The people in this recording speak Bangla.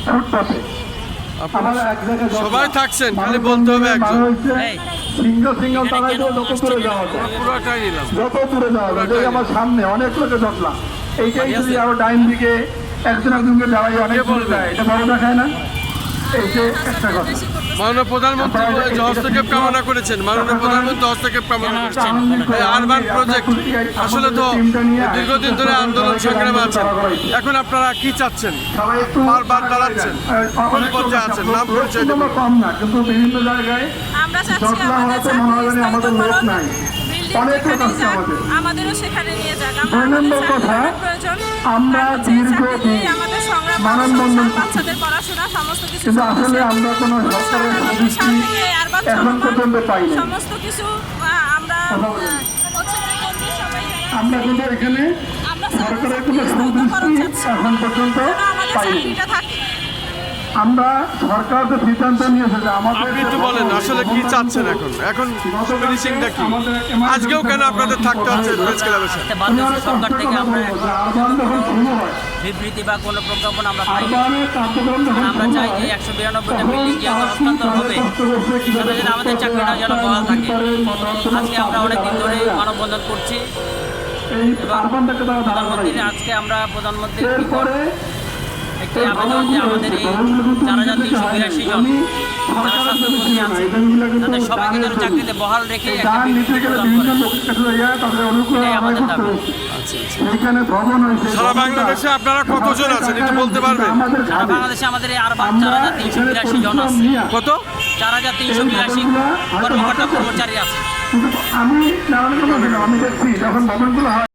ফুটপাতে সবাই থাকছেন, খালি বলতে হবে একজন। সিঙ্গেল তারাই যত দূরে যাওয়া যায়, পুরোটাই নিলাম, যত দূরে যাওয়া যায়। যে আমার সামনে অনেক লোকে ধরলাম, এইটাই যদি আরো ডাইন দিকে একজনকে দেওয়াই অনেক দূরে যায়, এটা ভালো দেখায় না? এই যে একটা কথা, মাননীয় প্রধানমন্ত্রী যে হস্তক্ষেপ কামনা করেছেন, মাননীয় প্রধানমন্ত্রী হস্তক্ষেপ কামনা করেছেন। এই আরবান প্রজেক্ট আসলে তো দীর্ঘদিন ধরে আন্দোলন সংগ্রামে আছেন, এখন আপনারা কি চাচ্ছেন? বারবার দাঁড়াচ্ছেন, কোন পর্যায়ে আছেন? নাম পরিচয় দেবেন। কম না, কিন্তু বিভিন্ন জায়গায় আমরা চাচ্ছি আমাদের লোক নাই, অনেক লোক আছে আমাদেরও সেখানে নিয়ে যাক। আমরা দীর্ঘদিন মানববন্ধন বাচ্চাদের পড়াশোনা সমস্ত কিছু আসলে আমরা কোনো সরকারের এখন পর্যন্ত পাইনি। সমস্ত কিছু আমরা আমরা কিন্তু এখানে সরকারের কোনো সুদৃষ্টি এখন পর্যন্ত পাইনি। আমরা সরকার তো সিদ্ধান্ত নিয়েছে যে আমাদের। আপনি একটু বলেন আসলে কি চাচ্ছেন এখন? এখন ফিনিশিংটা কি? আজকেও কেন আপনাদের থাকতে হচ্ছে প্রেস ক্লাবের সাথে? সরকার থেকে আমরা বিবৃতি বা কোনো প্রজ্ঞাপন আমরা পাইনি। আমরা চাই যে 192টা বিল্ডিং যে হস্তান্তর হবে সেটা যেন আমাদের চাকরিটা যেন বহাল থাকে। আজকে আমরা অনেকদিন ধরে মানববন্ধন করছি। প্রধানমন্ত্রী আজকে আমরা প্রধানমন্ত্রীর একটি আবেদন যে আমাদের এই 4382 জন যারা স্বাস্থ্যকর্মী আছে তাদের সবাইকে যেন চাকরিতে বহাল রেখে একটা বিবৃতি প্রদান করে, এটাই আমাদের দাবি। সারা বাংলাদেশে আপনারা কতজন আছেন একটু বলতে পারবেন? সারা বাংলাদেশে আমাদের এই আরবান 4382 জন আছে। কত? 4382 কর্মকর্তা কর্মচারী আছে। আমি দেখছি যখন ভবনগুলো হয়